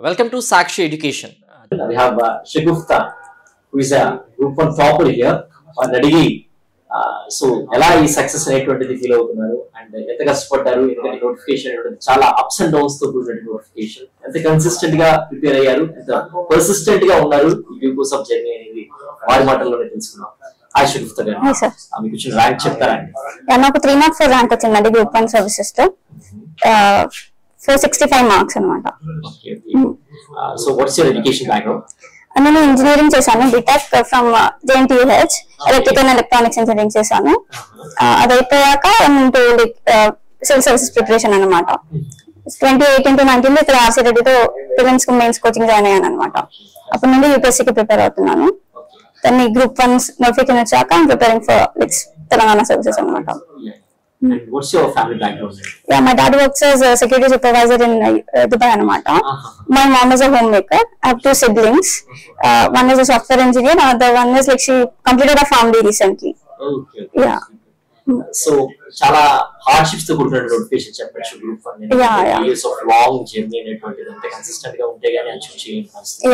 Welcome to Sakshi Education. We have Shagufta, who is a group one topper here. Already, so ela success rate feel avutunnaru and enta kashapadaru endukante notification chala ups and downs tho కూడిన notification enta consistent ga prepare ayyaru enta persistent ga unnaru ఈ కోసం journey అనేది వారి మాటల్లోనే తెలుసుకున్నాం. Hi Shagufta గారు, మీకు వచ్చిన ర్యాంక్ చెప్తారా అండి? నాకు 304 ర్యాంక్ వచ్చిందండి గ్రూప్ 1 సర్వీసెస్ తో 465 మార్క్స్ అన్నమాట. So what's your education background? నేను ఇంజనీరింగ్ చేశాను, BTech from JNTUH, electrical and electronics engineering చేశాను. అది అయిపోయాక సివిల్ సర్వీసెస్ ప్రిపరేషన్ అనమాట. 2018-19 లో ఇక్కడ ఆర్సీ రెడ్డితో ప్రిలిమ్స్ మెయిన్స్ కోచింగ్ జాయిన్ అయ్యాను అనమాట. అప్పటి నుండి యూపీఎస్సీకి ప్రిపేర్ అవుతున్నాను. దాన్ని గ్రూప్ 1 నోటిఫికేషన్ వచ్చాక ప్రిపేరింగ్ ఫర్ తెలంగాణ సర్వీసెస్ అనమాట. And what's your family background? Yeah, my dad works as a security supervisor in Dubai anamata. My mom is a homemaker. I have 2 siblings. One is a software engineer, another one is like she completed a family recently. Okay. Yeah. So chala hardships to కూడిన notification చెప్పొచ్చు group 1 years of long journey అనేటువంటిది అంత consistent గా ఉంటే గానీ achieve చేయలేం.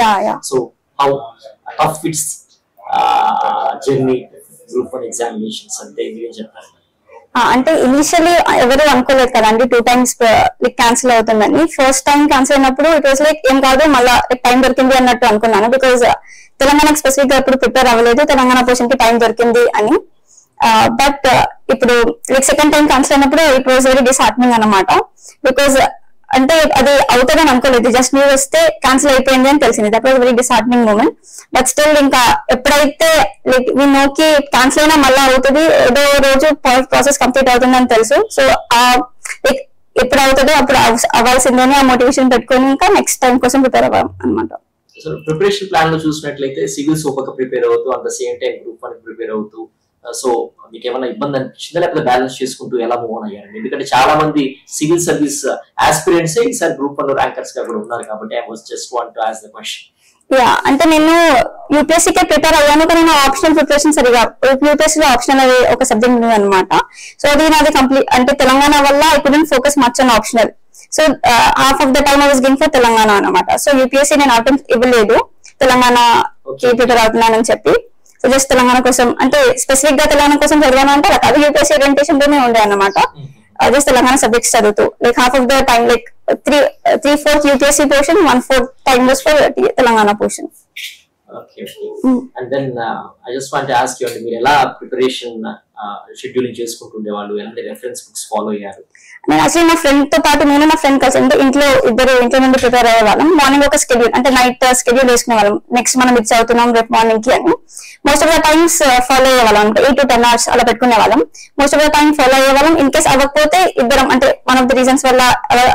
Yeah. So how tough it's journey group 1 examinations అంటే ఏం చెప్తారు? అంటే ఇనిషియల్లీ ఎవరు అనుకోలేదు కదండి 2 times లైక్ క్యాన్సిల్ అవుతుందని. ఫస్ట్ టైం క్యాన్సిల్ అయినప్పుడు ఇట్ వాస్ లైక్ ఏం కాదు, మళ్ళీ టైం దొరికింది అన్నట్టు అనుకున్నాను. బికాజ్ తెలంగాణకి స్పెసిఫిక్ గా ఎప్పుడు ప్రిపేర్ అవ్వలేదు, తెలంగాణ పోర్షన్ కి టైం దొరికింది అని. బట్ ఇప్పుడు లైక్ సెకండ్ టైం క్యాన్సిల్ అయినప్పుడు ఇట్ వాస్ వెరీ డిస్హార్టనింగ్ అనమాట. బికాజ్ అంటే అది అవుతుందని అనుకోలేదు, జస్ట్ న్యూస్ వస్తే క్యాన్సిల్ అయిపోయింది అని తెలిసింది. That was very disheartening moment. But still ఇంకా ఎప్పుడైతే లైక్ వీ నోకి క్యాన్సిల్ అయినా మళ్ళీ అవుతుంది, ఏదో రోజు ప్రాసెస్ కంప్లీట్ అవుతుంది అని తెలుసు. సో లైక్ ఎప్పుడు అవుతుందో అప్పుడు అవ్వాల్సిందని ఆ మోటివేషన్ పెట్టుకొని ఇంకా నెక్స్ట్ టైం కోసం ప్రిపేర్ అవ్వాలి అనమాట. సో ప్రిపరేషన్ ప్లాన్ లో చూసినట్లయితే సివిల్స్ ఒక ప్రిపేర్ అవుతూ at the same time group 1 prepare అవుతూ సో మీకు ఏమైనా ఇబ్బంది అనిపించిందా, లేకపోతే బ్యాలెన్స్ చేసుకుంటూ ఎలా మూవ్ ఆన్ అయ్యారండి? ఎందుకంటే చాలా మంది సివిల్ సర్వీస్ ఆస్పిరెంట్స్ ఈసారి గ్రూప్ 1 ర్యాంకర్స్ గా కూడా ఉన్నారు కాబట్టి I was just want to ask the question. అంటే నేను యూపీఎస్సీకే ప్రిపేర్ అయ్యాను, కానీ నా ఆప్షనల్ ప్రిపరేషన్ సరిగా యూపీఎస్సీలో ఆప్షనల్ అనే ఒక సబ్జెక్ట్ ఉంది అనమాట. సో అది నాది కంప్లీట్ అంటే తెలంగాణ వల్ల I couldn't focus much on optional. So half of the time I was giving for Telangana అనమాట. సో యూపీఎస్సీ నేను అటెంప్ట్ ఇవ్వలేదు, తెలంగాణకి ప్రిపేర్ అవుతున్నానని చెప్పి. సో జస్ట్ తెలంగాణ కోసం అంటే స్పెసిఫిక్ గా తెలంగాణ కోసం చదివాను అంటే అది యూపీఎస్సీ ఓరియంటేషన్ లోనే ఉండే అనమాట. జస్ట్ తెలంగాణ సబ్జెక్ట్స్ చదువుతూ like half of the time like 3/4 UPSC portion, 1/4 time was for Telangana portion. Okay. And then I just want to ask you, మీరు ఎలా ప్రిపరేషన్ షెడ్యూలింగ్ చేసుకుంటుండే వాళ్ళు, ఎలాంటి రెఫరెన్స్ బుక్స్ ఫాలో అయ్యారు? నేను యాక్చువల్లీ నా ఫ్రెండ్ తో పాటు నేను నా ఫ్రెండ్ కలిసి ఇంట్లో నుండి ప్రిపేర్ అయ్యే వాళ్ళం. మార్నింగ్ ఒక స్కెడ్యూల్ అంటే నైట్ స్కెడ్యూల్ వేసుకునే వాళ్ళం, నెక్స్ట్ మనం ఇది చదువుతున్నాం రేపు మార్నింగ్ కి అని. Most of the times follow అయ్యే వాళ్ళం, 8 to 10 hours అలా పెట్టుకునే వాళ్ళం. Most of the time follow అయ్యే వాళ్ళం. ఇన్ కేస్ అవ్వకపోతే ఇద్దరం అంటే వన్ ఆఫ్ ద రీజన్స్ వల్ల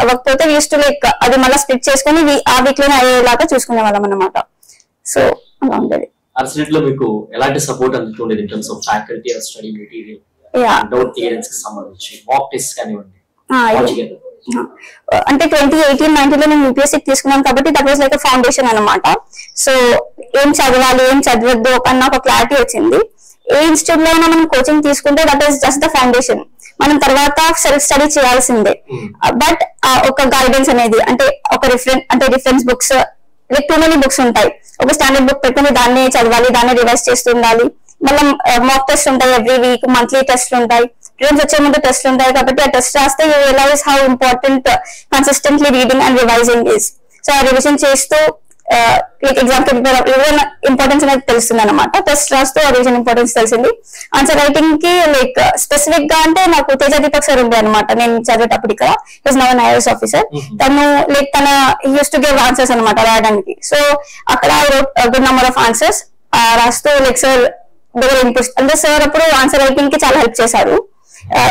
అవ్వకపోతే యూస్ టు లైక్ అది మళ్ళీ స్ప్లిట్ చేసుకుని ఆ వీక్ లోనే అయ్యేలాగా చూసుకునే వాళ్ళం అన్నమాట. సో అలా ఉండేది. ఆర్సిట్ లో మీకు ఎలాంటి సపోర్ట్ అందుతుండేది in terms of faculty or study material, doubt clearance కి సంబంధించి మాక్ టెస్ట్ కానివ్వండి? అంటే 2018-19 లో నేను యూపీఎస్సీ తీసుకున్నాను కాబట్టి దట్ వాజ్ లైక్ ఫౌండేషన్ అనమాట. సో ఏం చదవాలి ఏం చదవద్దు అన్న ఒక క్లారిటీ వచ్చింది. ఏ ఇన్స్టిట్యూట్ లో అయినా మనం కోచింగ్ తీసుకుంటే that is just the foundation, మనం తర్వాత సెల్ఫ్ స్టడీ చేయాల్సిందే. బట్ ఒక గైడెన్స్ అనేది అంటే ఒక reference books like too many books ఉంటాయి. ఒక స్టాండర్డ్ బుక్ పెట్టుకుని దాన్ని చదవాలి, దాన్ని రివైజ్ చేస్తుండాలి. మళ్ళీ మాక్ టెస్ట్ ఉంటాయి ఎవ్రీ వీక్, మంత్లీ టెస్ట్ ఉంటాయి, ప్రిలిమ్స్ వచ్చే ముందు టెస్ట్ ఉంటాయి. కాబట్టి ఆ టెస్ట్ రాస్తే you realize how important consistently reading and revising is. So ఆ రివిజన్ చేస్తూ లైక్ ఎగ్జామ్ రివిజన్ ఇంపార్టెన్స్ అనేది తెలుస్తుంది అనమాట. టెస్ట్ రాస్తూ ఆ రివిజన్ ఇంపార్టెన్స్ తెలిసింది. ఆన్సర్ రైటింగ్ కి లైక్ స్పెసిఫిక్ గా అంటే నాకు తేజ దీపక్ సార్ ఉండే అనమాట నేను చదివేటప్పుడు. ఇక్కడ is now an IAS officer. తను లైక్ తన యూస్ టు గివ్ ఆన్సర్స్ అనమాట రాయడానికి. సో అక్కడ గుడ్ నెంబర్ ఆఫ్ ఆన్సర్స్ రాస్తూ లైక్ సార్ దగ్గర ఇన్పుట్స్ అంటే సార్ అప్పుడు ఆన్సర్ రైటింగ్ కి చాలా హెల్ప్ చేశారు.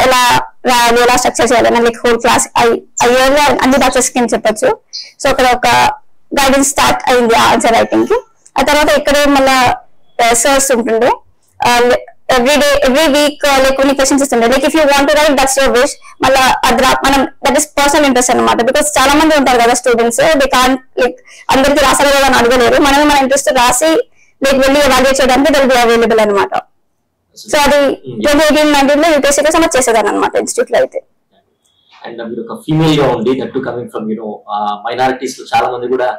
ఎలా రాయాలి, ఎలా స్ట్రక్చర్ చేయాలని లైక్ హోల్ క్లాస్ అయ్యేలా అన్ని బ్యాచెస్ కింద చెప్పొచ్చు. సో అక్కడ ఒక గైడెన్స్ స్టార్ట్ అయింది ఆన్సర్ రైటింగ్ కి. ఆ తర్వాత ఇక్కడే మళ్ళా సర్స్ ఉంటుండే ఎవ్రీ వీక్ లైక్ కొన్ని క్వశ్చన్స్ ఇస్తుండే. Like if you want to right that's your wish. మళ్ళీ అది మనం దట్ ఈస్ పర్సనల్ ఇంట్రెస్ట్ అనమాట. బికాస్ చాలా మంది ఉంటారు కదా స్టూడెంట్స్, దే కాన్ లైక్ అందరికి రాసాలి కదా అని అడగలేరు. మనమే మన ఇంట్రెస్ట్ రాసి లైక్ వెళ్ళి ఎవాల్యుయేట్ చేయడానికి దట్ విల్ బి అవైలబుల్ అనమాట. సో అది 2018-19 లో యూపీఎస్సీ కోసం చేసేదాన్ని అనమాట ఇన్స్టిట్యూట్ లో అయితే. అండ్ మీరు ఒక ఫీమేల్ గా ఉండి that to coming from minorities లో చాలా మంది కూడా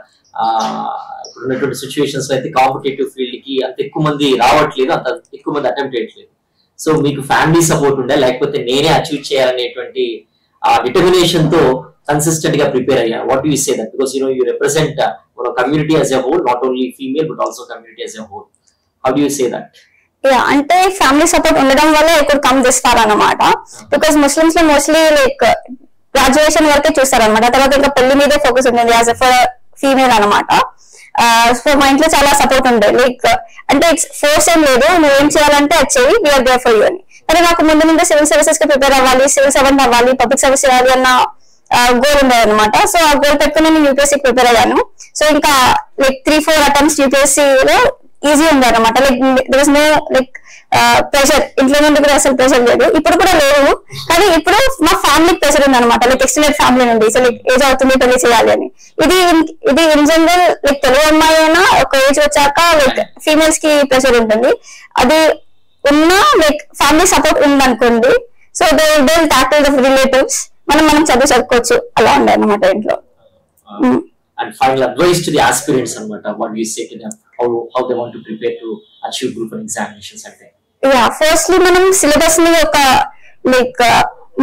ఇప్పుడు ఉన్నటువంటి సిచ్యువేషన్స్ లో అయితే కాంపిటేటివ్ ఫీల్డ్ కి అంత ఎక్కువ మంది రావట్లేదు, అంత ఎక్కువ మంది అటెంప్ట్ చేయట్లేదు. సో మీకు ఫ్యామిలీ సపోర్ట్ ఉండే, లేకపోతే నేనే అచీవ్ చేయాలనేటువంటి డిటర్మినేషన్ తో కన్సిస్టెంట్ గా ప్రిపేర్ అయ్యా? What you say that? Because you represent community as a whole, not only female but also community as a whole. How do you say that? అంటే family support ఉండడం వల్ల ఎక్కువ come చేస్తారన్నమాట. Because Muslims లో mostly like graduation వరకే చూస్తారనమాట, తర్వాత ఇంకా పెళ్లి మీదే ఫోకస్ ఉంటుంది యాజ్ ఎ ఫీమేల్ అనమాట. సో మా ఇంట్లో చాలా సపోర్ట్ ఉండే, లైక్ అంటే ఇట్స్ ఫోర్స్ ఏం లేదు, నువ్వు ఏం చేయాలంటే అది చెయ్యి, వీఆర్ దేర్ ఫర్ యూ అని. కానీ నాకు ముందు సివిల్ సర్వీసెస్ కి ప్రిపేర్ అవ్వాలి, సివిల్ సర్వెంట్ అవ్వాలి, పబ్లిక్ సర్వీస్ చేయాలి అన్న గోల్ ఉండేది అనమాట. సో ఆ గోల్ పెట్టుకుని నేను యూపీఎస్సీ ప్రిపేర్ అయ్యాను. సో ఇంకా లైక్ 3-4 అటెంప్ట్స్ యూపీఎస్సీలో ఈజీ ఉంది అనమాట. Like there is no like pressure, ఇంట్లో నుండి కూడా అసలు ప్రెషర్ లేదు, ఇప్పుడు కూడా లేదు. కానీ ఇప్పుడు మా ఫ్యామిలీ ప్రెషర్ ఉంది అనమాట, లైక్ ఎక్స్టెండెడ్ ఫ్యామిలీ నుండి. సో లైక్ ఏజ్ అవుతుంది పెళ్లి చేయాలి అని. ఇది ఇన్ జనరల్ లైక్ తెలుగు అమ్మాయి అయినా ఒక ఏజ్ వచ్చాక లైక్ ఫీమేల్స్ కి ప్రెషర్ ఉంటుంది. అది ఉన్నా లైక్ ఫ్యామిలీ సపోర్ట్ ఉందనుకోండి, so they tackle the relatives, మనం చదువుకోవచ్చు, అలా ఉండే అనమాట ఇంట్లో. And final advice to the aspirants anamata, what do you say to them, how they want to prepare to achieve group 1 examinations అంటే? యా, ఫస్ట్లీ మనం syllabus ని ఒక లైక్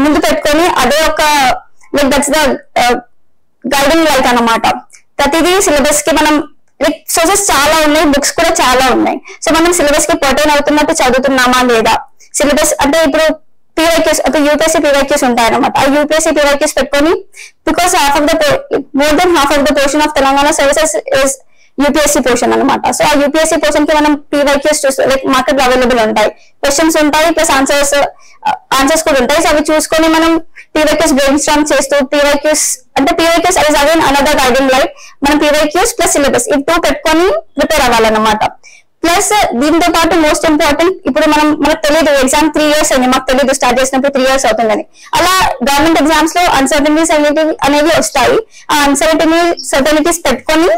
ముందు పెట్టుకొని అదే ఒక like that's the guiding light అన్నమాట. ప్రతిదీ సిలబస్ కి మనం లైక్ సోర్సెస్ చాలా ఉన్నాయి, బుక్స్ కూడా చాలా ఉన్నాయి. సో మనం సిలబస్ కి పర్టైన్ అవుతున్నట్టు చదువుతున్నామా లేదా, సిలబస్ అంటే ఇప్పుడు PYQs, ఒక యూపీఎస్సీ PYQs ఉంటాయి అనమాట. ఆ యూపీఎస్సీ PYQs పెట్టుకొని, because more than half of the portion of Telangana services is UPSC portion అనమాట. సో ఆ యూపీఎస్సీ పోర్షన్ కి మనం PYQs చూస్తే లైక్ మార్కెట్ అవైలబుల్ ఉంటాయి, క్వశ్చన్స్ ఉంటాయి, ప్లస్ ఆన్సర్స్ కూడా ఉంటాయి. సో అవి చూసుకొని మనం PYQs బ్రెయిన్ స్టార్మ్ చేస్తూ, PYQs is again another guiding light. మనం PYQs ప్లస్ సిలబస్ ఈ 2 పెట్టుకొని ప్రిపేర్ అవ్వాలన్నమాట. ప్లస్ దీంతో పాటు మోస్ట్ ఇంపార్టెంట్, ఇప్పుడు మనకు తెలియదు ఎగ్జామ్ 3 years అయింది, మాకు తెలియదు స్టార్ట్ చేసినప్పుడు 3 years అవుతుందని. అలా గవర్నమెంట్ ఎగ్జామ్స్ లో అన్సర్టనిటీస్ అనేవి వస్తాయి. ఆ అన్సర్టనిటీస్ పెట్టుకొని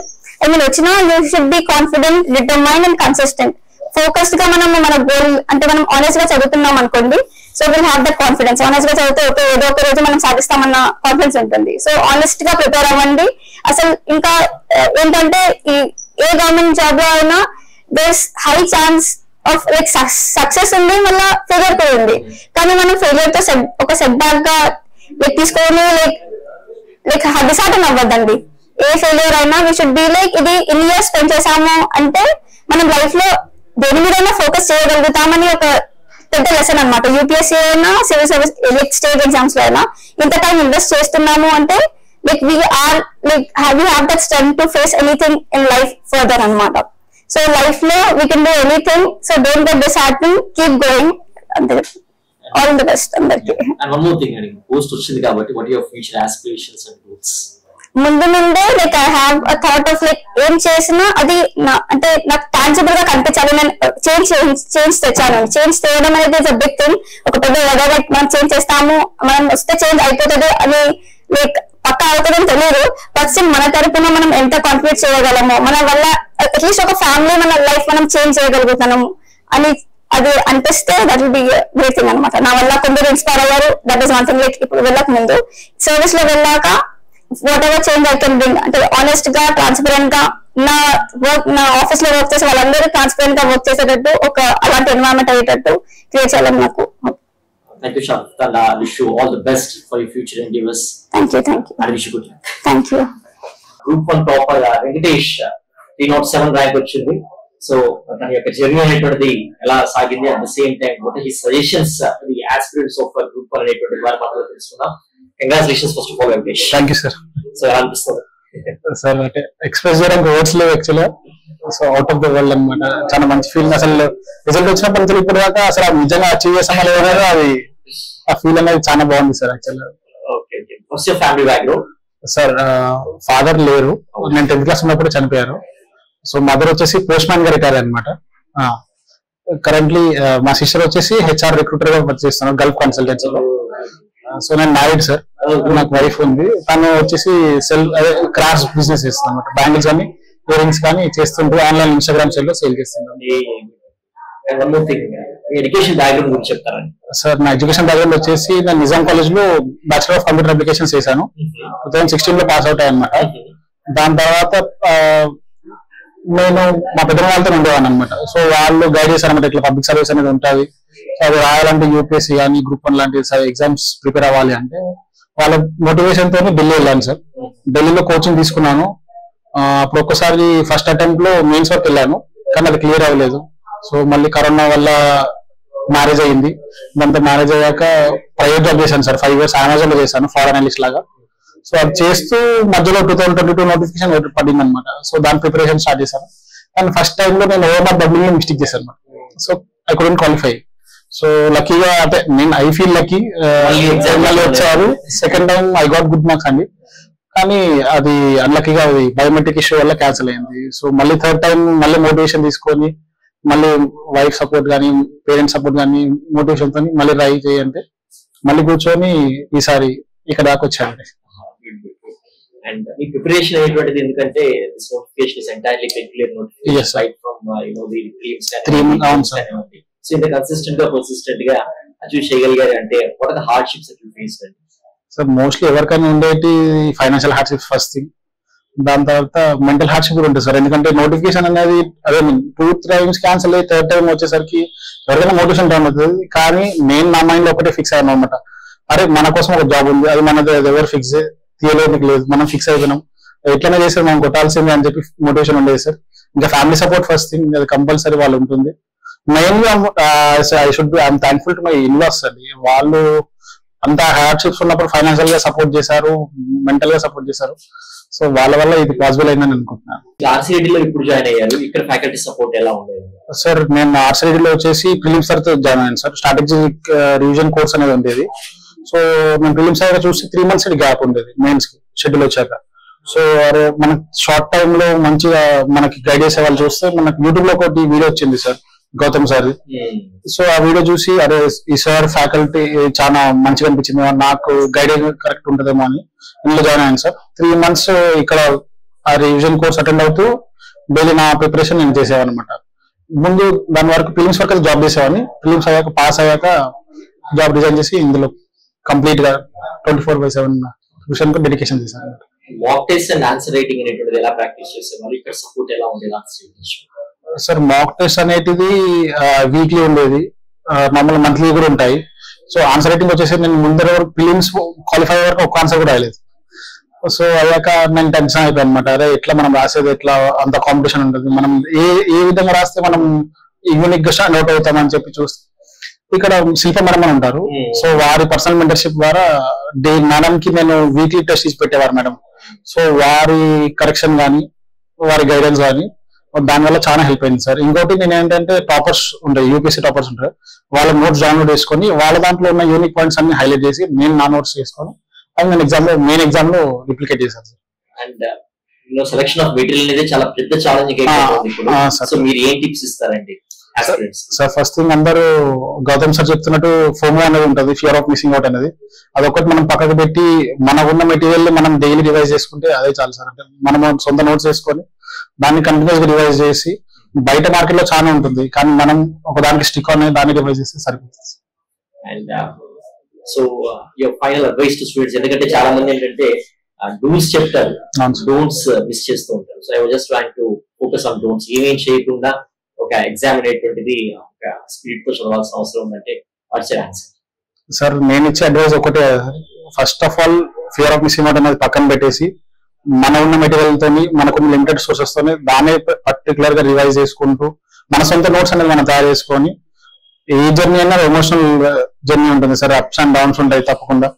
వచ్చినా you should be confident, determine and consistent. Focused గా మన గోల్ అంటే మనం ఆనెస్ట్ గా చదువుతున్నాం అనుకోండి, so will have that confidence. Honest గా చదివితే ఏదో ఒక రోజు మనం సాధిస్తామన్న కాన్ఫిడెన్స్ ఉంటుంది. సో ఆనెస్ట్ గా ప్రిపేర్ అవ్వండి. అసలు ఇంకా ఏంటంటే ఏ గవర్నమెంట్ జాబ్ లో అయినా there's high chance of like success ఉంది, మళ్ళీ ఫెయిలియర్ కూడా ఉంది. కానీ మనం ఫెయిలియర్ తో ఒక సెట్ బ్యాక్ గా లైక్ తీసుకొని లైక్ డిసైడ్ అవ్వద్దండి. ఏ ఫెయిలియర్ అయినా వీ షుడ్ బి లైక్ ఇది ఇన్ని ఇయర్స్ స్పెండ్ చేసాము అంటే మనం లైఫ్ లో దేని మీదైనా ఫోకస్ చేయగలుగుతామని ఒక పెద్ద లెసన్ అనమాట. యూపీఎస్సీ అయినా, civil service like state exams లో అయినా ఇంత టైం ఇన్వెస్ట్ చేస్తున్నాము అంటే like we have that strength to face anything in life further అనమాట. So life lo we can do anything, so don't get disheartened, keep going. All the best andarki. And one more thing, post వచ్చింది కాబట్టి what are your future aspirations and goals? ముందే like I have a thought of like ఏం చేసినా అది అంటే నాకు tangible గా కనిపించాలి. నేను చేంజ్ తెచ్చాను. చేంజ్ చేయడం అనేది ఇస్ అ బిగ్ థింగ్. ఒక పెద్ద మనం చేంజ్ చేస్తాము, మనం వస్తే చేంజ్ అయిపోతుంది అని లైక్ పక్కా అవుతుందని తెలియదు. బట్ స్టిల్ మన తరపున మనం ఎంత కాన్ఫిడెన్స్ చేయగలము, మన వల్ల అట్లీస్ట్ ఒక ఫ్యామిలీ మన లైఫ్ మనం చేంజ్ చేయగలుగుతాము అని అది అనిపిస్తే that will be great thing అనమాట. నా వల్ల కొందరు ఇన్స్పైర్ అయ్యారు, that is one thing. Like ఇప్పుడు వెళ్ళక ముందు సర్వీస్ లో వెళ్ళాక what ever change I can bring అంటే ఆనెస్ట్ గా, ట్రాన్స్పరెంట్ గా నా ఆఫీస్ లో వర్క్ చేసే వాళ్ళందరూ ట్రాన్స్పరెంట్ గా వర్క్ చేసేటట్టు ఒక అలాంటి ఎన్వైరన్మెంట్ అయ్యేటట్టు క్రియేట్ చేయాలని నాకు. Thank you, Shanta. I wish you all the best for your future endeavors. Thank you. I wish you good luck. Thank you. Group 1 topper Venkatesh 307 rank వచ్చింది. సో తన యొక్క జర్నీ అనేటువంటిది ఎలా సాగింది, at the same time what his suggestions the aspirants of group 1 అనేటువంటి వారి మాటలో తెలుసుకుందాం. Congratulations first of all Venkatesh. Thank you sir. So ఎలా అనిపిస్తుంది సార్? అంటే ఎక్స్ప్రెస్ చేయడానికి వర్డ్స్ లేవు యాక్చువల్గా. So out of the world అనమాట. చాలా మంచి ఫీలింగ్. అసలు రిజల్ట్ వచ్చినప్పటి నుంచి ఇప్పుడు దాకా అసలు నిజంగా అచీవ్ చేసామా లేదా అది ఆ ఫీల్ అనేది చాలా బాగుంది సార్ యాక్చువల్గా. What's your family background? Sir father లేరు, నేను 10th క్లాస్ ఉన్నప్పుడు చనిపోయారు. సో మదర్ వచ్చేసి పోస్ట్ మ్యాన్ గా రిటైర్ అనమాట. కరెంట్లీ మా సిస్టర్ వచ్చేసి HR రిక్రూటర్ గా వర్క్ చేస్తున్నాను గల్ఫ్ కన్సల్టెన్సీలో. సో నేను మ్యారీడ్ సార్, నాకు వైఫ్ ఉంది. తను వచ్చేసి క్రాఫ్ట్స్ బిజినెస్ చేస్తుంది అనమాట. బ్యాంగిల్స్ కానీ ఇయర్ రింగ్స్ కానీ చేస్తుంటూ ఆన్లైన్ ఇన్స్టాగ్రామ్ సెల్ లో సేల్ చేస్తున్నాను. ఎడ్యుకేషన్ బ్యాక్గ్రౌండ్ గురించి చెప్తారండి. సార్ నా ఎడ్యుకేషన్ బ్యాక్గ్రౌండ్ వచ్చేసి నేను నిజాం కాలేజ్ లో బ్యాచులర్ ఆఫ్ కంప్యూటర్ అప్లికేషన్స్ చేశాను. 2016 లో పాస్ అవుట్ అయ్యానమాట. దాని తర్వాత నేను మా పెద్ద వాళ్ళతో ఉండేవాను అనమాట. సో వాళ్ళు గైడ్ చేశారు అనమాట, ఇట్లా పబ్లిక్ సర్వీస్ అనేది ఉంటుంది, సో అది రాయాలంటే యూపీఎస్సీ కానీ గ్రూప్ 1 లాంటి ఎగ్జామ్స్ ప్రిపేర్ అవ్వాలి అంటే వాళ్ళ మోటివేషన్ తోనే ఢిల్లీ వెళ్ళాను సార్. ఢిల్లీలో కోచింగ్ తీసుకున్నాను. అప్పుడు ఒక్కసారి ఫస్ట్ అటెంప్ట్ లో మెయిన్స్ వరకు వెళ్ళాను, కానీ అది క్లియర్ అవ్వలేదు. సో మళ్ళీ కరోనా వల్ల మ్యారేజ్ అయ్యింది. దాంతో మ్యారేజ్ అయ్యాక ప్రైవేట్ జాబ్ చేశాను సార్. 5 years అమెజాన్ లో చేశాను ఫారెన్ అనలిస్ట్ లాగా. సో అది చేస్తూ మధ్యలో 2022 నోటిఫికేషన్ పడింది అనమాట. సో దాని ప్రిపరేషన్ స్టార్ట్ చేశాను. కానీ ఫస్ట్ టైం లో నేను ఓవర్ డబ్లింగ్ మిస్టేక్ చేశాను అనమాట. So I couldn't qualify. So లక్కీగా అంటే నేను ఐ ఫీల్ లక్కీ మళ్ళీ వచ్చారు. Second time I got good marks అండి, కానీ అది అన్లక్కీగా అది బయోమెట్రిక్ ఇష్యూ వల్ల క్యాన్సిల్ అయింది. సో మళ్ళీ థర్డ్ టైం మళ్ళీ మోటివేషన్ తీసుకొని మళ్ళీ వైఫ్ సపోర్ట్ కానీ పేరెంట్స్ సపోర్ట్ కానీ మోటివేషన్ తో మళ్ళీ ట్రై చేయంటే మళ్ళీ కూర్చొని ఈసారి ఇక్కడ దాకా వచ్చానండి. అండ్ ఈ ప్రిపరేషన్ అనేటువంటిది ఎందుకంటే this notification is entirely clear notification right from the previous 3 months. So ఇంత కన్సిస్టెంట్ గా అచీవ్ చేయగలిగారు అంటే what are the hardships that you faced అండి? సో మోస్ట్లీ ఎవరికైనా ఉండేటి ఫైనాన్షియల్ హార్డ్షిప్స్ ఫస్ట్ థింగ్. దాని తర్వాత మెంటల్ హార్డ్షిప్ కూడా ఉంటుంది సార్. ఎందుకంటే నోటిఫికేషన్ అనేది అదే 2 times క్యాన్సిల్ అయ్యి థర్డ్ టైం వచ్చేసరికి ఎవరికైనా మోటివేషన్ డౌన్ అవుతుంది. కానీ నేను నా మైండ్ లో ఒకటే ఫిక్స్ అయ్యాను అనమాట, అరే మన కోసం ఒక జాబ్ ఉంది, అది మనది, ఎవరు ఫిక్స్ తీయలేదు లేదు, మనం ఫిక్స్ అయిపోయినాం, ఎట్లనే చేస్తే మనం కొట్టాల్సిందే అని చెప్పి మోటివేషన్ ఉండేది సార్. ఇంకా ఫ్యామిలీ సపోర్ట్ ఫస్ట్ థింగ్, అది కంపల్సరీ వాళ్ళు ఉంటుంది. మెయిన్గా I should be I'm thankful to my in-laws అండి. వాళ్ళు అంత హార్డ్షిప్స్ ఉన్నప్పుడు ఫైనాన్షియల్ గా సపోర్ట్ చేశారు, మెంటల్ గా సపోర్ట్ చేశారు. సో వాళ్ళ వల్ల ఇది పాసిబుల్ అయిందని అనుకుంటున్నాను. ఆర్సిఐడిలో ఇప్పుడు జాయిన్ అయ్యారు, ఇక్కడ ఫ్యాకల్టీ సపోర్ట్ ఎలా ఉండేది సార్? నేను ఆర్సిఐడిలో వచ్చేసి ప్రిలిమ్స్ తర్వాత జాయిన్ అయ్యాను సార్. స్ట్రాటజిక్ రివిజన్ కోర్స్ అనేది ఉండేది. సో నేను ప్రిలిమ్స్ అయితే చూసి 3 months గ్యాప్ ఉండేది మెయిన్స్ కి షెడ్యూల్ వచ్చాక. సో అరే మనకి షార్ట్ టైమ్ లో మంచిగా మనకి గైడ్ చేసే వాళ్ళు చూస్తే మనకి యూట్యూబ్ లో ఒకటి వీడియో వచ్చింది సార్, గౌతమ్ సార్. సో ఆ వీడియో చూసి అరే ఈ సార్ ఫ్యాకల్టీ చాలా మంచిగా అనిపించింది, నాకు గైడెన్స్ కరెక్ట్ ఉంటుందేమో అని ఇందులో జాయిన్ అయ్యాను సార్. 3 months ఇక్కడ ఆ రివిజన్ కోర్స్ అటెండ్ అవుతూ డైలీ నా ప్రిపరేషన్ నేను చేసేవాను అనమాట. ముందు దాని వరకు ప్రిలిమ్స్ వరకు జాబ్ చేసేవాడిని. ప్రిలిమ్స్ అయ్యాక పాస్ అయ్యాక జాబ్ రిజైన్ చేసి ఇందులో కంప్లీట్ గా 24/7 ట్యూషన్ కు డెడికేషన్ చేశాను. Mock test and answer writing అనేటువంటిది ఎలా ప్రాక్టీస్ చేసేవాళ్ళు, ఇక్కడ సపోర్ట్ ఎలా ఉండేది సార్? మాక్ టెస్ట్ అనేటిది వీక్లీ ఉండేది, మామూలు మంత్లీ కూడా ఉంటాయి. సో ఆన్సర్ రైటింగ్ వచ్చేసి నేను ముందర ఫిలిమ్స్ క్వాలిఫై వరకు ఒక ఆన్సర్ కూడా రాయలేదు. సో అయ్యాక నేను టెన్షన్ అయిపోయాను అనమాట, అరే ఎట్లా మనం రాసేది, ఎట్లా అంత కాంపిటీషన్ ఉంటుంది, మనం ఏ విధంగా రాస్తే మనం యూనిక్ గా స్టాండ్ అవుట్ అవుతామని చెప్పి చూస్తే ఇక్కడ శిల్ప మేడం అని ఉంటారు. సో వారి పర్సనల్ మెంటర్షిప్ ద్వారా మేడం కి నేను వీక్లీ టెస్ట్ ఇచ్చి పెట్టేవారు మేడం. సో వారి కరెక్షన్ కానీ వారి గైడెన్స్ కానీ దానివల్ల చాలా హెల్ప్ అయింది సార్. ఇంకోటి నేను ఏంటంటే టాపర్స్ ఉంటాయి, యూపీఎస్సీ టాపర్స్ ఉంటారు, వాళ్ళ నోట్స్ డౌన్లోడ్ చేసుకొని వాళ్ళ దాంట్లో ఉన్న యూనిక్ పాయింట్స్ అన్ని హైలైట్ చేసి నేను నా నోట్స్ చేసుకొని అది నేను మెయిన్ ఎగ్జామ్ లో రిప్లికేట్ చేశాను sir. And selection of material అనేది చాలా పెద్ద ఛాలెంజ్. సో మీరు ఏం టిప్స్ ఇస్తారండి? సార్ ఫస్ట్ థింగ్ అందరూ గౌతమ్ సార్ చెప్తున్నట్టు ఫోమో అనేది ఉంటుంది, ఫియర్ ఆఫ్ మిస్సింగ్ అవుట్ అనేది. అదొకటి మనం పక్కకు పెట్టి మనకున్న మెటీరియల్ మనం డైలీ రివైజ్ చేసుకుంటే అదే చాలు సార్. అంటే మనం సొంత నోట్స్ చేసుకొని దాన్ని కంటిన్యూస్ గా రివైజ్ చేసి, బయట మార్కెట్ లో చాలా ఉంటుంది కానీ మనం ఒకదానికి స్టిక్ అనేది దాన్ని రివైజ్ చేస్తే సరిపోతుంది. And so your final advice to students, ఎందుకంటే చాలా మంది ఏంటంటే డూన్స్ చెప్తారు, డోంట్స్ మిస్ చేస్తూ ఉంటారు. So I was just trying to focus on don'ts. ఏమేం చేయకుండా ఒక ఎగ్జామ్ అనేటువంటిది ఒక స్పీడ్ తో చదవాల్సిన అవసరం ఉందంటే వాట్స్ యువర్ ఆన్సర్? సార్ నేను ఇచ్చే అడ్వైస్ ఒకటే, first of all fear of missing out అనేది పక్కన పెట్టేసి మన ఉన్న మెటీరియల్ తోని మనకున్న లిమిటెడ్ సోర్సెస్ తోని దాన్ని పర్టికులర్ గా రివైజ్ చేసుకుంటూ మన సొంత నోట్స్ అనేది మనం తయారు చేసుకొని, ఏ జర్నీ అయినా ఎమోషనల్ జర్నీ ఉంటుంది సార్, అప్స్ అండ్ డౌన్స్ ఉంటాయి తప్పకుండా.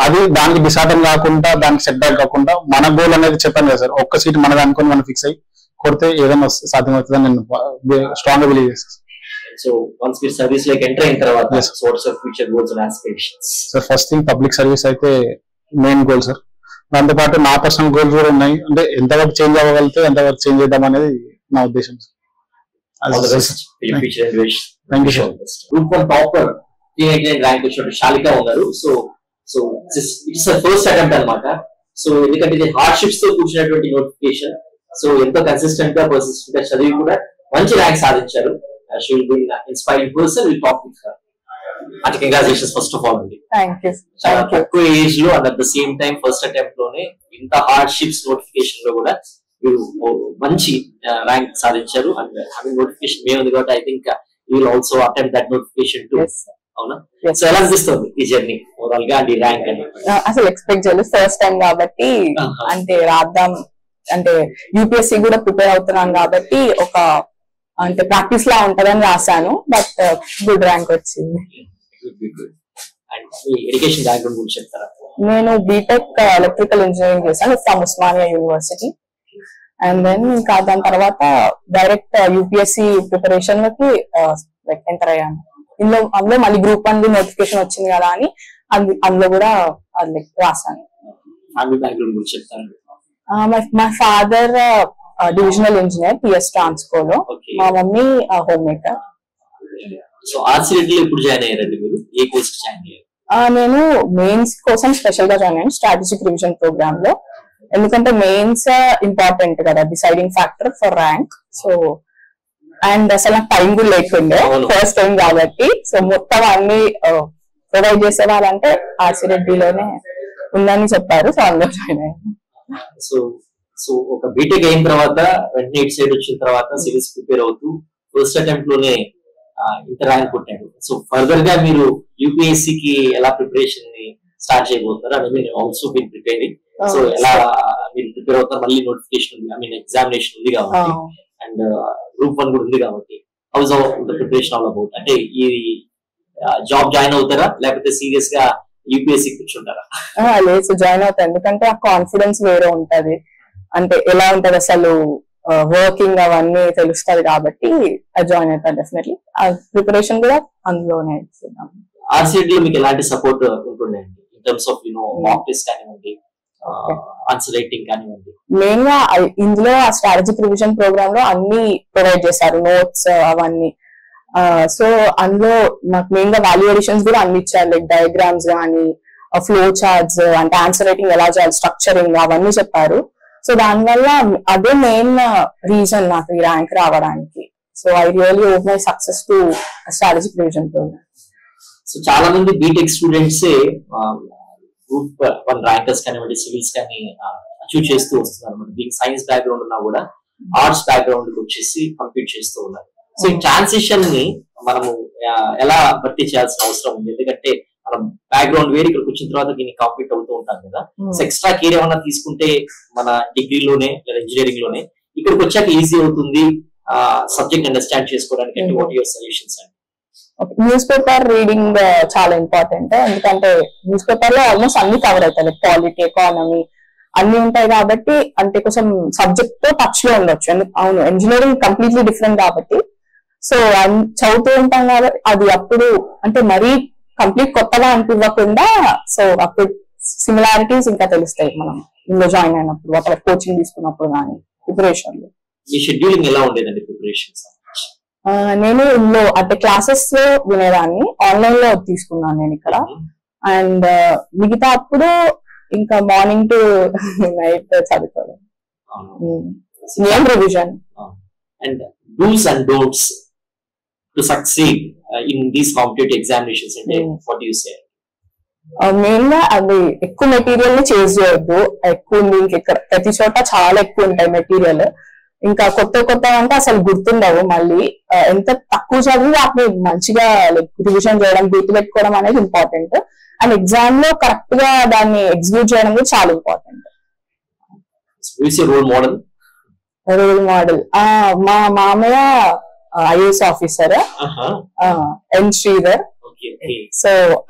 అది దానికి డిసార్డర్ కాకుండా, దానికి సెట్ బ్యాక్ కాకుండా మన గోల్ అనేది చెప్పాను కదా సార్, ఒక్క సీట్ మనది అనుకుని మనం ఫిక్స్ అయ్యి కొడితే ఏదైనా సాధ్యమవుతుందని నేను స్ట్రాంగ్ గా బిలీవ్ చేస్తాను. సో వన్స్ మీరు సర్వీస్ లోకి ఎంటర్ అయిన తర్వాత what's your future goals and aspirations? Sir first thing public service అయితే మెయిన్ గోల్ సార్. దాంతో పాటు నా పర్సనల్ గోల్స్ కూడా ఉన్నాయి, అంటే ఎంతవరకు చేంజ్ అవ్వగలిగితే ఎంతవరకు చేంజ్ చేద్దాం అనేది నా ఉద్దేశం. గ్రూప్ 1 టాపర్ 399 ర్యాంక్ వచ్చినట్టు శాలిక ఉన్నారు. సో ఇట్స్ ఫస్ట్ అటెంప్ట్ అన్నమాట. సో ఎందుకంటే ఇది హార్డ్షిప్స్ తో కూర్చున్నటువంటి నోటిఫికేషన్. సో ఎంతో కన్సిస్టెంట్ గా పర్సిస్టెంట్ గా చదివి కూడా మంచి ర్యాంక్ సాధించారు. she will be an inspiring person. We'll talk with her. And congratulations first of all అండి. చాలా తక్కువ ఏజ్ లో and at the same time first attempt లోనే ఇంత హార్డ్షిప్స్ నోటిఫికేషన్ లో కూడా మీరు మంచి ర్యాంక్ సాధించారు. అండ్ హావింగ్ నోటిఫికేషన్ మే ఉంది కాబట్టి I think you will also attempt that notification to. అవునా? సో ఎలా అనిపిస్తుంది ఈ జర్నీ ఓవరాల్ గా అండి ర్యాంక్ అని? అసలు ఎక్స్పెక్ట్ చేయలేదు, ఫస్ట్ టైం కాబట్టి. అంటే రాద్దాం అంటే యూపీఎస్సీ కూడా ప్రిపేర్ అవుతున్నాను కాబట్టి ఒక అంటే ప్రాక్టీస్ లా ఉంటదని రాశాను. బట్ గుడ్ ర్యాంక్ వచ్చింది. ఎడ్యుకేషన్ బ్యాక్గ్రౌండ్ గురించి చెప్తారా? నేను బీటెక్ ఎలక్ట్రికల్ ఇంజనీరింగ్ చేశాను from Osmania university. And then ఇంకా దాని తర్వాత డైరెక్ట్ యూపీఎస్సీ ప్రిపరేషన్ లోకి ఎంటర్ అయ్యాను. అందులో మళ్ళీ గ్రూప్ 1 నోటిఫికేషన్ వచ్చింది కదా అని అందులో కూడా రాశాను. మా ఫాదర్ డివిజనల్ ఇంజనీర్ పిఎస్ ట్రాన్స్కోలో, మా మమ్మీ హోమ్ మేకర్. నేను మెయిన్స్ కోసం స్పెషల్ గా జాయిన్ అయ్యాను స్ట్రాటజిక్ రివిజన్ ప్రోగ్రామ్ లో. ఎందుకంటే మెయిన్స్ ఇంపార్టెంట్ కదా, deciding factor for rank. So and అసలు నాకు టైం కూడా లేకుండే ఫస్ట్ టైం కాబట్టి. సో మొత్తం అన్ని ప్రొవైడ్ చేసే వాళ్ళంటే ఆర్సి రెడ్డిలోనే ఉందని చెప్పారు. సో అందులో జాయిన్ అయ్యాను. సో ఒక బీటెక్ అయిన తర్వాత వెంటనే ఇటు సైడ్ వచ్చిన తర్వాత సివిల్స్ ప్రిపేర్ అవుతూ ఫస్ట్ అటెంప్ట్ లోనే ఇంత ర్యాంక్ కొట్టాడు. సో ఫర్దర్ గా మీరు యూపీఎస్సీ కి ఎలా ప్రిపరేషన్ ని స్టార్ట్ చేయబోతున్నారు? I mean also been preparing. So ఎలా మీరు ప్రిపేర్ అవుతారు? మళ్ళీ నోటిఫికేషన్ ఉంది, ఐ మీన్ ఎగ్జామినేషన్ ఉంది కాబట్టి, అండ్ గ్రూప్ 1 కూడా ఉంది కాబట్టి, house the preparation all about? అంటే ఈ జాబ్ జాయిన్ అవుతారా లేకపోతే సీరియస్ గా యూపీఎస్సీ కూర్చుంటారా? లేదు, జాయిన్ అవుతా. ఎందుకంటే ఆ కాన్ఫిడెన్స్ వేరే ఉంటది. అంటే ఎలా ఉంటది అసలు వర్కింగ్ అవన్నీ తెలుస్తుంది కాబట్టి జాయిన్ అవుతా డెఫినెట్లీ. ఆ ప్రిపరేషన్ కూడా అందులోనే చేద్దాం. ఆర్సీటీ లో మీకు ఎలాంటి సపోర్ట్ ఉంటుండే అండి in terms of mock test కానివ్వండి, ఆన్సర్ రైటింగ్ కానివ్వండి? మెయిన్ గా ఇందులో ఆ స్ట్రాటజిక్ రివిజన్ ప్రోగ్రామ్ లో అన్ని ప్రొవైడ్ చేశారు, నోట్స్ అవన్నీ. సో అందులో నాకు మెయిన్ గా వాల్యూ ఎడిషన్స్ కూడా అన్ని ఇచ్చారు. లైక్ డయాగ్రామ్స్ కానీ, ఫ్లో చార్ట్స్, అంటే ఆన్సర్ రైటింగ్ ఎలా చేయాలి, స్ట్రక్చరింగ్ అవన్నీ చెప్పారు. సో దానివల్ల అదే మెయిన్ రీజన్ నాకు ఈ ర్యాంక్ రావడానికి. So I really hope my success to strategic revision program. So చాలా మంది బీటెక్ స్టూడెంట్స్ గ్రూప్ 1 ర్యాంకర్స్ కానివ్వండి, సివిల్స్ కానీ అచీవ్ చేస్తూ వస్తున్నారు. దీనికి సైన్స్ బ్యాక్గ్రౌండ్ ఉన్నా కూడా ఆర్ట్స్ బ్యాక్గ్రౌండ్ వచ్చేసి కంప్లీట్ చేస్తూ ఉన్నారు. సో ఈ ట్రాన్సిషన్ ని మనము ఎలా భర్తీ చేయాల్సిన అవసరం ఉంది? ఎందుకంటే మనం బ్యాక్గ్రౌండ్ వేరు, ఇక్కడికి వచ్చిన తర్వాత దీన్ని కంప్లీట్ అవుతూ ఉంటాం కదా. సో ఎక్స్ట్రా కేర్ ఏమన్నా తీసుకుంటే మన డిగ్రీలోనే లేదా ఇంజనీరింగ్ లోనే ఇక్కడికి వచ్చాక ఈజీ అవుతుంది సబ్జెక్ట్ అండర్స్టాండ్ చేసుకోవడానికి. అంటే వాట్ యువర్ సజెషన్స్ అండి? న్యూస్ పేపర్ రీడింగ్ చాలా ఇంపార్టెంట్. ఎందుకంటే న్యూస్ పేపర్ లో ఆల్మోస్ట్ అన్ని కవర్ అవుతాయి, లైక్ పాలిటీ, ఎకానమీ అన్ని ఉంటాయి కాబట్టి అంటే కొంచెం సబ్జెక్ట్ తో టచ్ లో ఉండొచ్చు. అవును, ఇంజనీరింగ్ కంప్లీట్లీ డిఫరెంట్ కాబట్టి సో చదువుతూ ఉంటాం కాబట్టి అది అప్పుడు అంటే మరీ కంప్లీట్ కొత్తగా అనిపించకుండా సో అప్పుడు సిమిలారిటీస్ ఇంకా తెలుస్తాయి మనం ఇందులో జాయిన్ అయినప్పుడు, అక్కడ కోచింగ్ తీసుకున్నప్పుడు కానీ ప్రిపరేషన్ లో. మీ షెడ్యూలింగ్ ఎలా ఉండేదండి ప్రిపరేషన్స్? నేను ఇందులో అంటే క్లాసెస్ లో వినేదాన్ని, ఆన్లైన్ లో తీసుకున్నాను నేను ఇక్కడ. అండ్ మిగతా అప్పుడు ఇంకా మార్నింగ్ టు నైట్ చదువుకోవడం, name revision. And do's and don'ts to succeed in these competitive examinations అంటే వాట్ యు సే? మెయిన్ గా అది ఎక్కువ మెటీరియల్ ని చేంజ్ చేయొద్దు. ఎక్కువ ఉంది ఇక్కడ ప్రతి చోట చాలా ఎక్కువ ఉంటాయి మెటీరియల్. ఇంకా కొత్త అంటే అసలు గుర్తుండవు. మళ్ళీ ఎంత తక్కువ చదివి వాటిని మంచిగా రివిజన్ చేయడం, గుర్తుపెట్టుకోవడం అనేది ఇంపార్టెంట్. అండ్ ఎగ్జామ్ లో కరెక్ట్ గా దాన్ని ఎగ్జిక్యూట్ చేయడం కూడా చాలా ఇంపార్టెంట్. రోల్ మోడల్ మా మామయ్య IAS officer N Sridhar. So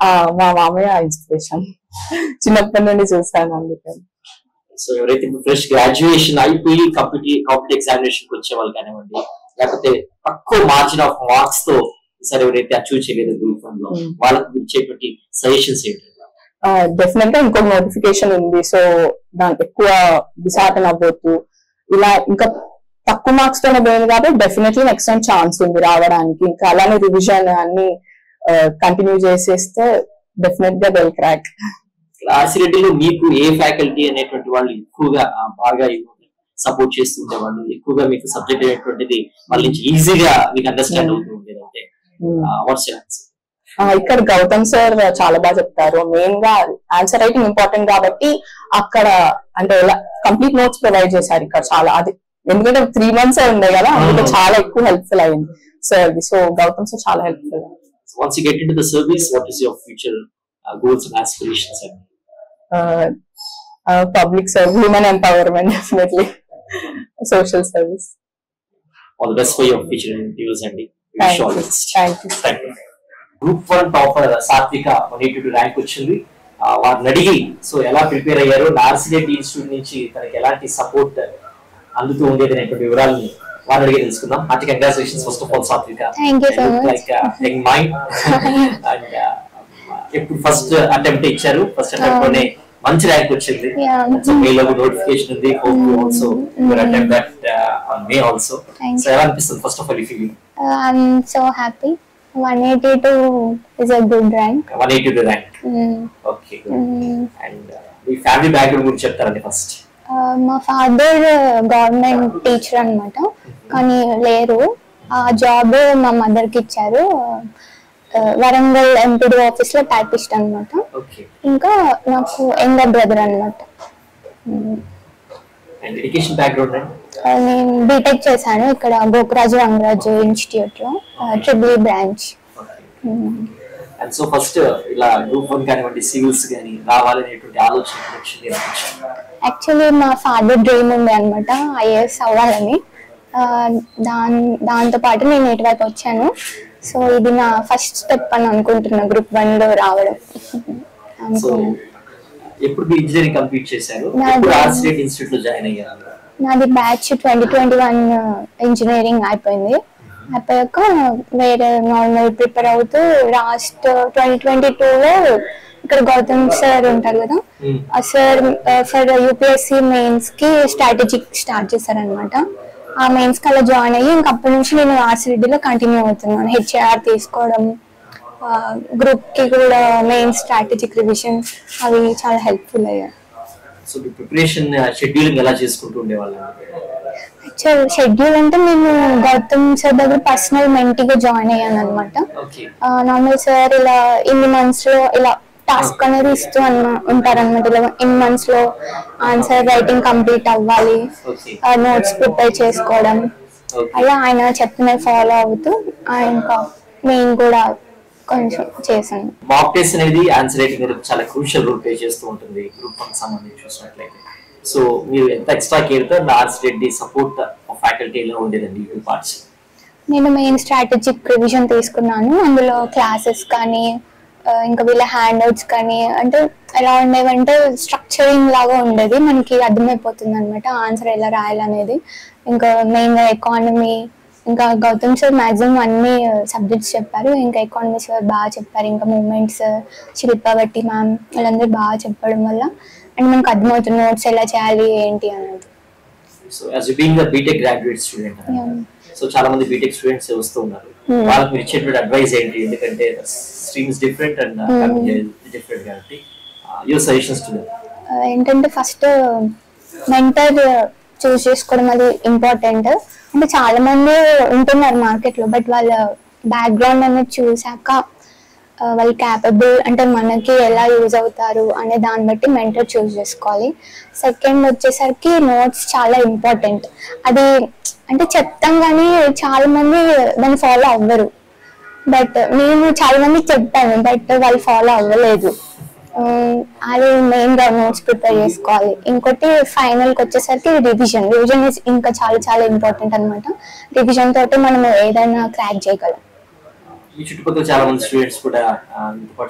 మా మామయ్య ఇన్స్పిరేషన్, చిన్నప్పటి నుండి చూస్తాను అందుకని. సో ఎవరైతే ఫ్రెష్ గ్రాడ్యుయేషన్ అయిపోయి కాంపిటేటివ్ ఎగ్జామినేషన్ వచ్చే వాళ్ళు కానివ్వండి, లేకపోతే తక్కువ మార్జిన్ ఆఫ్ మార్క్స్ తో సరే ఎవరైతే అచీవ్ చేయలేదు గ్రూప్ 1 లో, వాళ్ళకి ఇచ్చేటువంటి సజెషన్స్ ఏంటంటే? డెఫినెట్ గా ఇంకొక నోటిఫికేషన్ ఉంది, సో దానికి ఎక్కువ డిసార్టన్ అవ్వద్దు. ఇలా ఇంకా తక్కువ మార్క్స్ తోనే పోయింది కాబట్టి డెఫినెట్లీ నెక్స్ట్ టైం ఛాన్స్ ఉంది రావడానికి. ఇంకా అలానే రివిజన్ అన్ని కంటిన్యూ చేసేస్తే డెఫినెట్ గా వెల్ క్రాక్. ఆర్సిరెడ్డిలో మీకు ఏ ఫ్యాకల్టీ అనేటువంటి వాళ్ళు ఎక్కువగా బాగా సపోర్ట్ చేస్తూ ఉండేవాళ్ళు, ఎక్కువగా మీకు సబ్జెక్ట్ అయినటువంటిది వాళ్ళ నుంచి ఈజీగా మీకు అండర్స్టాండ్ అవుతూ ఉండేది అంటే వాట్స్ యువర్ ఆన్సర్? ఇక్కడ గౌతమ్ సార్ చాలా బాగా చెప్తారు. మెయిన్ గా ఆన్సర్ రైటింగ్ ఇంపార్టెంట్ కాబట్టి అక్కడ అంటే కంప్లీట్ నోట్స్ ప్రొవైడ్ చేశారు ఇక్కడ చాలా. అది ఎందుకంటే 3 months ఉండే కదా, అందుకే చాలా ఎక్కువ హెల్ప్ఫుల్ అయింది సార్. సో గౌతమ్ సార్ చాలా helpful. Once you get into the service, what is your future goals and aspirations? Public service, human empowerment, definitely. Social service. All the best for your future endeavors, Andy. Thank you. Thank you. Group 1 topper Satvika 182 rank వచ్చింది. వారిని అడిగి so ఎలా prepare అయ్యారు, నార్సిడెట్ institute నుంచి తనకి ఎలాంటి support అందుతూ ఉండేది అనేటువంటి వివరాలని వారిని అడిగి తెలుసుకుందాం. Hearty congratulations first of all సాత్విక. Thank you so much. Like young mind and ఎప్పుడు ఫస్ట్ అటెంప్ట్ ఇచ్చారు, ఫస్ట్ అటెంప్ట్ లోనే మంచి ర్యాంక్ వచ్చింది. సో మెయిల్ లో నోటిఫికేషన్ ఉంది. Hope you also your attempt that on may also. So ఎలా అనిపిస్తుంది ఫస్ట్ ఆఫ్ ఆల్ ఈ feeling? I'm so happy. 182 is a good rank. 182 rank. Okay. And me family background గురించి చెప్తారండి first. మా father government teacher అన్నమాట, కానీ లేరు. ఆ జాబ్ మా మదర్ కి ఇచ్చారు. వరంగల్ ఎంపీడీ ఆఫీస్ లో టైపిస్ట్ అన్నమాట. ఇంకా నాకు యంగర్ బ్రదర్ అన్నమాట. ఎడ్యుకేషన్ బ్యాక్గ్రౌండ్ నేను బీటెక్ చేశాను ఇక్కడ గోకురాజు రంగరాజు ఇన్స్టిట్యూట్ లో triple branch. And so first ఇలా గ్రూప్ 1 కానివ్వండి సివిల్స్ కానీ రావాలనేటువంటి ఆలోచన వచ్చింది? యాక్చువల్లీ మా ఫాదర్ డ్రీమ్ ఉంది అనమాట ఐఏఎస్ అవ్వాలని. దాంతో పాటు నేను ఇటువైపు వచ్చాను. సో ఇది నా ఫస్ట్ స్టెప్ అని అనుకుంటున్నా గ్రూప్ 1 లో రావడం. ఎప్పుడు ఇంజనీరింగ్ కంప్లీట్ చేశారు? నార్సిడెట్ ఇన్స్టిట్యూట్ లో జాయిన్ అయ్యారు? నాది బ్యాచ్ 2021 ఇంజనీరింగ్ అయిపోయింది. అయిపోయాక వేరే నార్మల్ ప్రిపేర్ అవుతూ లాస్ట్ 2022 లో ఇక్కడ గౌతమ్ సార్ ఉంటారు కదా, ఆ సార్ ఫర్ యూపీఎస్సీ మెయిన్స్ కి స్ట్రాటజిక్ స్టార్ట్ చేశారనమాట. ఆ మెయిన్స్ కి అలా జాయిన్ అయ్యి ఇంకా అప్పటి నుంచి నేను ఆర్సిడిలో కంటిన్యూ అవుతున్నాను. హెచ్ఏఆర్ తీసుకోవడం, గ్రూప్ కి కూడా మెయిన్ స్ట్రాటజిక్ రివిజన్ అవి చాలా హెల్ప్ఫుల్ అయ్యాయి. సో ప్రిపరేషన్ షెడ్యూలింగ్ ఎలా చేసుకుంటూ ఉండేవాళ్ళు? షెడ్యూల్ అంటే నేను గౌతమ్ సార్ దగ్గర పర్సనల్ మెంటీగా జాయిన్ అయ్యాను అనమాట. నార్మల్ సార్ ఇలా ఇన్ని మంత్స్ లో ఇలా టాస్క్ అనేది ఇస్తూ ఉంటారనమాట. ఇలా ఇన్ని మంత్స్ లో ఆన్సర్ రైటింగ్ కంప్లీట్ అవ్వాలి, నోట్స్ ప్రిపేర్ చేసుకోవడం, అలా ఆయన చెప్పిన ఫాలో అవుతూ ఇంకా మెయిన్ కూడా కొంచెం చేశాను. మాక్ టెస్ట్ అనేది ఆన్సర్ రైటింగ్ చాలా క్రూషియల్ రోల్ ప్లే చేస్తూ ఉంటుంది గ్రూప్ 1 కి సంబంధించి చూసినట్లయితే. సో మీరు ఎంత ఎక్స్ట్రా కేర్ తో నార్సిడెట్ సపోర్ట్ ఫ్యాకల్టీ ఎలా ఉండేదండి ఈ 2 parts? నేను మెయిన్ స్ట్రాటజిక్ రివిజన్ తీసుకున్నాను. అందులో క్లాసెస్ కానీ ఇంకా వీళ్ళ హ్యాండ్ అవుట్స్ కానీ అంటే ఎలా ఉండేవంటే స్ట్రక్చరింగ్ లాగా ఉండేది, మనకి అర్థమైపోతుంది అనమాట ఆన్సర్ ఎలా రాయాలనేది. ఇంకా మెయిన్ ఎకానమీ, ఇంకా గౌతమ్ సార్ మాక్సిమం అన్ని సబ్జెక్ట్స్ చెప్పారు. ఇంకా ఎకానమీ సార్ బాగా చెప్పారు, ఇంకా మూమెంట్స్ శిల్పావతి మ్యామ్ వీళ్ళందరూ బాగా చెప్పడం వల్ల అండ్ మనకు అర్థమవుతుంది నోట్స్ ఎలా చేయాలి ఏంటి అనేది. So as you being the BTech graduate student, so చాలా మంది బీటెక్ స్టూడెంట్స్ వస్తూ ఉన్నారు, వాళ్ళకి మీరు ఇచ్చేటువంటి అడ్వైస్ ఏంటి? ఎందుకంటే స్ట్రీమ్స్ డిఫరెంట్ అండ్ డిఫరెంట్ కాబట్టి యువర్ సజెషన్స్ టు దెం. ఏంటంటే ఫస్ట్ మెంటర్ చూస్ చేసుకోవడం అది ఇంపార్టెంట్. అంటే చాలా మంది ఉంటున్నారు మార్కెట్ లో, బట్ వాళ్ళ బ్యాక్గ్రౌండ్ అనేది చూసాక వాళ్ళు క్యాపబుల్ అంటే మనకి ఎలా యూజ్ అవుతారు అనే దాన్ని బట్టి మెంటర్ చూస్ చేసుకోవాలి. సెకండ్ వచ్చేసరికి నోట్స్ చాలా ఇంపార్టెంట్. అది అంటే చెప్తాం కానీ చాలా మంది దాన్ని ఫాలో అవ్వరు. బట్ నేను చాలా మందికి చెప్పాను, బట్ వాళ్ళు ఫాలో అవ్వలేదు. అది మెయిన్ గా నోట్స్ ప్రిపేర్ చేసుకోవాలి. ఇంకోటి ఫైనల్ కి వచ్చేసరికి రివిజన్ ఇంకా చాలా చాలా ఇంపార్టెంట్ అనమాట. రివిజన్ తోటి మనం ఏదైనా క్రాక్ చేయగలం. ఈ చుట్టుపక్కల చాలా మంది స్టూడెంట్స్ కూడా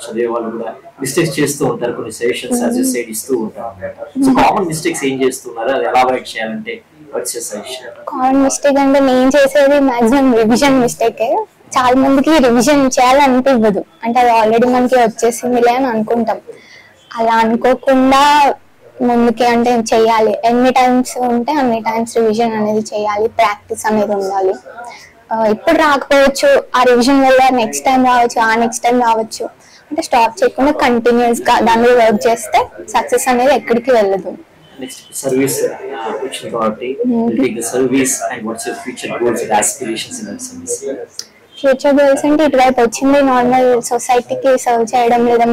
చదివే వాళ్ళు కూడా మిస్టేక్స్ చేస్తూ ఉంటారు, కొన్ని సజెషన్స్ యాజ్ యు సెడ్ ఇస్తూ ఉంటారు. సో కామన్ మిస్టేక్స్ ఏం చేస్తున్నారు, అది ఎలా అవాయిడ్ చేయాలంటే what's your suggestion? Common mistake అంటే నేను చేసేది మాక్సిమం రివిజన్ మిస్టేకే. చాలా మందికి రివిజన్ చేయాలనిపివ్వదు, అంటే అది ఆల్రెడీ మనకి వచ్చేసిందిలే అని అనుకుంటాం. అలా అనుకోకుండా ముందుకి అంటే చెయ్యాలి, ఎన్ని టైమ్స్ ఉంటే అన్ని టైమ్స్ రివిజన్ అనేది చేయాలి, ప్రాక్టీస్ అనేది ఉండాలి. ఇప్పుడు రాకపోవచ్చు, ఆ రివిజన్ వల్ల నెక్స్ట్ టైం రావచ్చు, ఆ నెక్స్ట్ టైం రావచ్చు. అంటే స్టాప్ చేయకుండా కంటిన్యూస్ గా దాని మీద వర్క్ చేస్తే సక్సెస్ అనేది ఎక్కడికి వెళ్ళదు. నెక్స్ట్ సర్వీస్ వచ్చింది కాబట్టి take the service and what's your future goals and aspirations in that service? Future goals అంటే ఇటువైపు వచ్చింది నార్మల్ సొసైటీకి సర్వ్ చేయడం, లేదా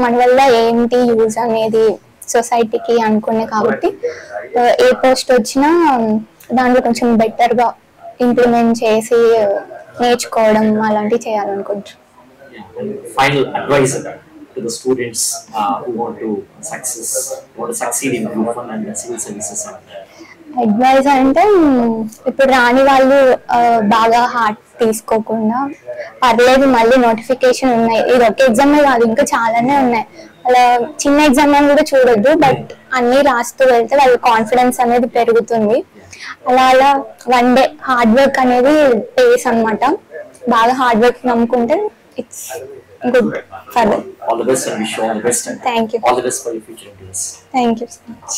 మన వల్ల ఏంటి యూజ్ అనేది సొసైటీకి అనుకునే కాబట్టి ఏ పోస్ట్ వచ్చినా దాంట్లో కొంచెం బెటర్ గా ఇంప్లిమెంట్ చేసి నేర్చుకోవడం అలాంటివి చేయాలనుకుంటున్నాను. Final advice to the students who want to succeed in Group 1 and civil services. Advise అంటే ఇప్పుడు రాని వాళ్ళు బాగా హార్ట్ తీసుకోకుండా పర్లేదు, మళ్ళీ నోటిఫికేషన్ ఉన్నాయి, ఇది ఒక ఎగ్జామే కాదు ఇంకా చాలానే ఉన్నాయి, అలా చిన్న ఎగ్జామ్ అని కూడా చూడొద్దు, బట్ అన్ని రాస్తూ వెళ్తే వాళ్ళ కాన్ఫిడెన్స్ అనేది పెరుగుతుంది. అలా అలా వన్ డే హార్డ్ వర్క్ అనేది పేస్ అన్నమాట. బాగా హార్డ్ వర్క్ నమ్ముకుంటే it's good for that. All the best and wish you all the best. Thank you. All the best for your future endeavors. Thank you so much.